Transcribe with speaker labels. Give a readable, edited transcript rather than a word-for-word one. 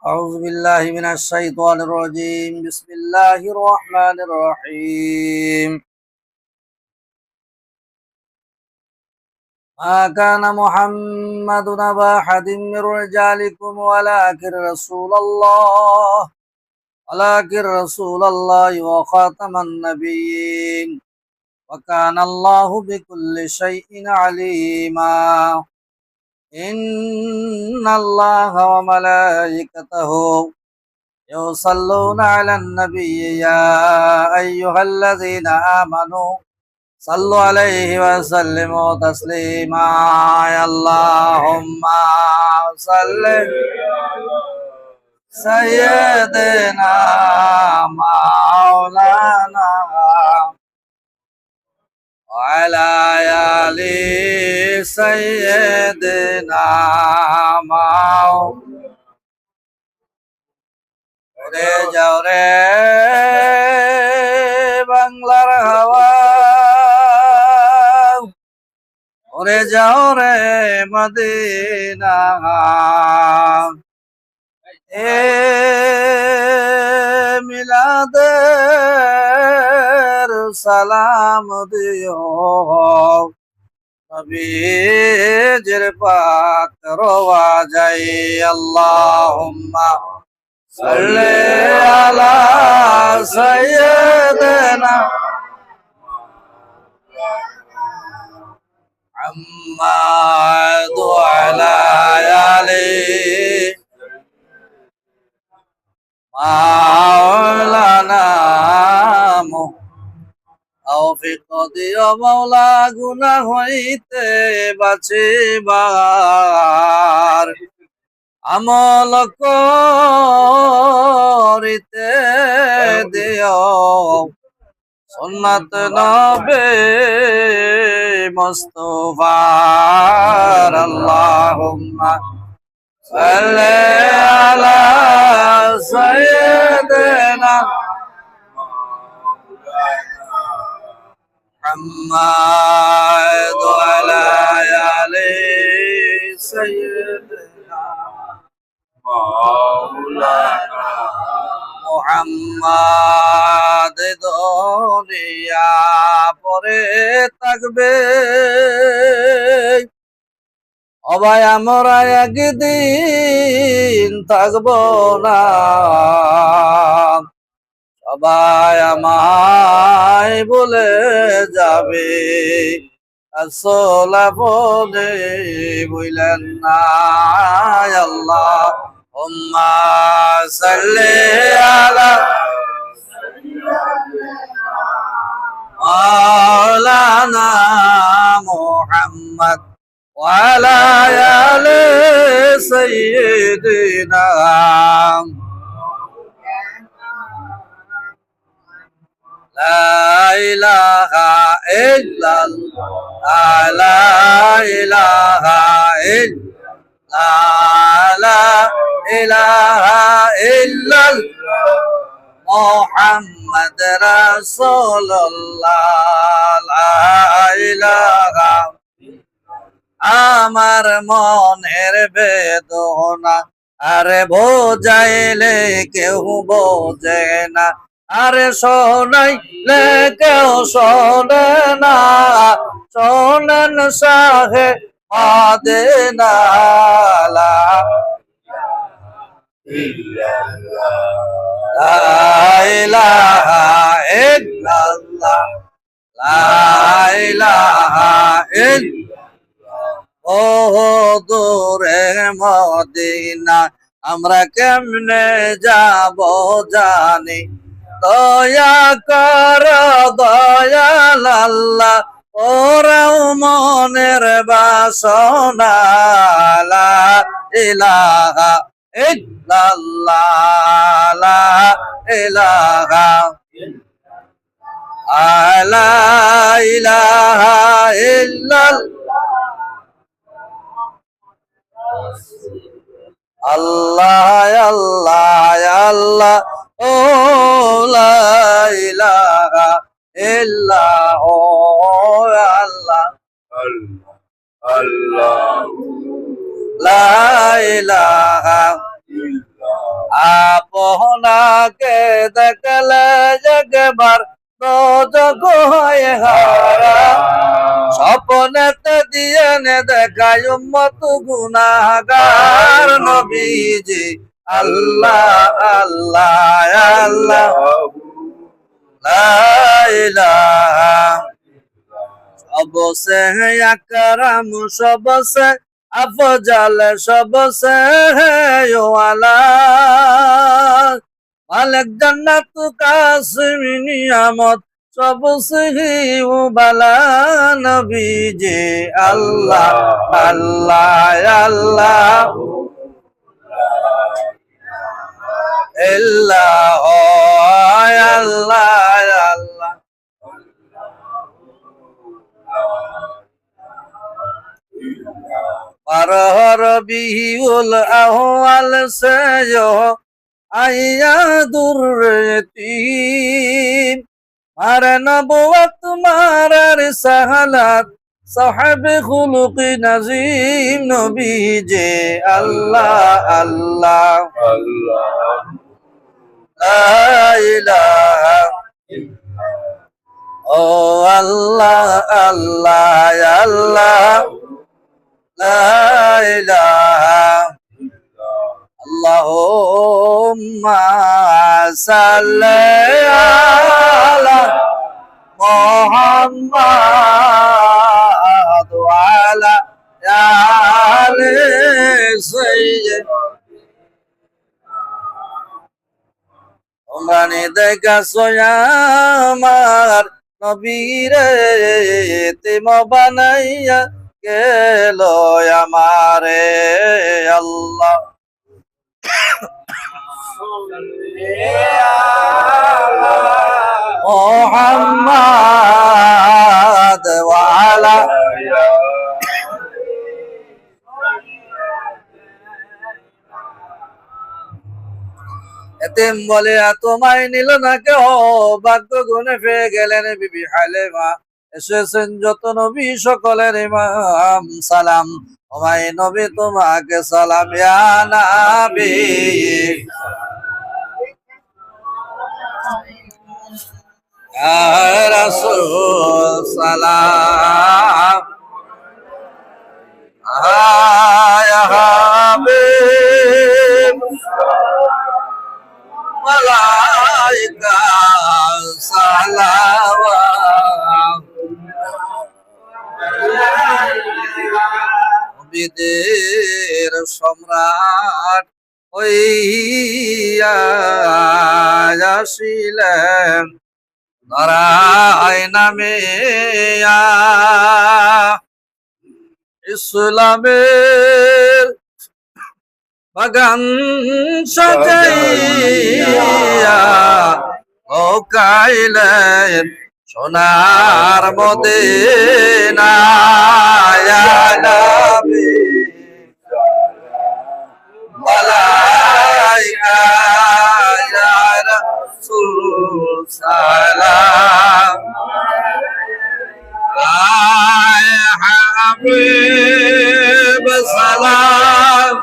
Speaker 1: أعوذ بالله من الشيطان الرجيم بسم الله الرحمن الرحيم ما كان محمد أبا أحد من رجالكم ولكن رسول الله وخاتم النبيين وكان الله بكل شيء عليما إن الله وملائكته يصلون على النبي يا أيها الذين آمنوا صلوا عليه وسلموا تسليما اللهم صل سيدنا مولانا وعلى آل سيدنا مولانا ওরে যাও রে বাংলার হাওয়া, ওরে যাও রে মদিনা, এ মিলাদের সালাম দিও নবীজির পাক রওয়া যাই। আল্লাহুম্মা সাল্লি আলা সাইয়্যিদিনা মুহাম্মাদ ওয়া আলা আলি মাওলানা তৌফিক দিও মাওলা গুনাহ হইতে বাঁচিবার, আমল করিতে দিও সুন্নাত নবী মুস্তাফার। আল্লাহুম্মা সাল্লি আলা সাইয়্যিদিনা মুহাম্মাদ ওয়া আলা আলি সাইয়্যিদিনা মাওলানা মুহাম্মাদ দুনিয়া পরে থাকবে, ও ভাই আমরা একদিন থাকবো না, সবাই আমায় বলে যাবে আসল আপনি বললেন না। আল্লাহুম্মা সাল্লি আলা মাওলানা মুহাম্মদ ওয়া আলা আলি সাইয়্যিদিনা লা ইলাহা ইল্লাল্লাহ লা ইলাহা ইল্লাল্লাহ লা ইলাহা ইল্লাল্লাহ মুহাম্মদ রাসূলুল্লাহ লা ইলাহা। আমার মনের বেদনা আরে বোঝাইলে কেউ বোঝে না, আরে শোনাইলে কেউ শোনে না, শোনেন শাহে মদিনা লা ইলাহা ইল্লাল্লাহ লা ইলাহা ইল্লাল্লাহ। ও দূরে মদিনা আমরা কেমনে যাব জানি, দয়া কর দয়াল আল্লাহ ওরাও মনের বাসনা লা ইলাহা ইল্লাল্লাহ লা ইলাহা লা ইলাহা ইল্লাল্লাহ। আল্লাহ আল্লাহ আল্লাহ ও লা ইলাহা ইল্লাল্লাহ আল্লাহ আল্লাহ লা ইলাহা ইল্লাল্লাহ আপনাকে দেখলে একবার রোজগ হয়ে হারা স্বপ্নেতে দিয়ে দেখায় উম্মত গুনাহগার নবীজি আল্লাহ আল্লাহ আল্লাহ লা ইলাহা सबसे अकरम सबसे अफजल सबसे है यो वाला मालिक जन्नत का सिमी नियामत सबसे ही वो बला नबी जे अल्लाह अल्लाह अल्लाह अल्लाह अल्लाह अल्लाह परहर बिहुल अहवाल से जो आया दुर्रती मार नबुवत मार सहलत साहब खुलुक नजीम नबी जे अल्लाह अल्लाह ला इलाहा ओ अल्लाह अल्लाह अल्लाह لا إله اللهم صل على محمد وعلى آل سيدنا ওমানে দেখাছো আমার নবীরে তিম বানাইয়া গেল আমারে আল্লাহ মুহাম্মদ ওয়া আলা এতিম বলে তোমায় নিল না কেউ ভাগ্য গুনে পেয়ে গেলেন বিবি হালিমা এসেছেন যত নবী সকলের ইমাম সালাম ওমাই নবী তোমাকে সালাম ইয়া নবী ইয়া রাসূল সালাম ইয়া হাবিব মালাইকা সালাওয়াত নবীদের সম্রাট হইয়া আসিলেন ধরায় নামে ইসলামের বাগান সাজাইয়া ও কাইলেন সোনার মদিনা ইয়া নবী মালাইকা ইয়া রাসূল সালাম ইয়া হাবিব সালাম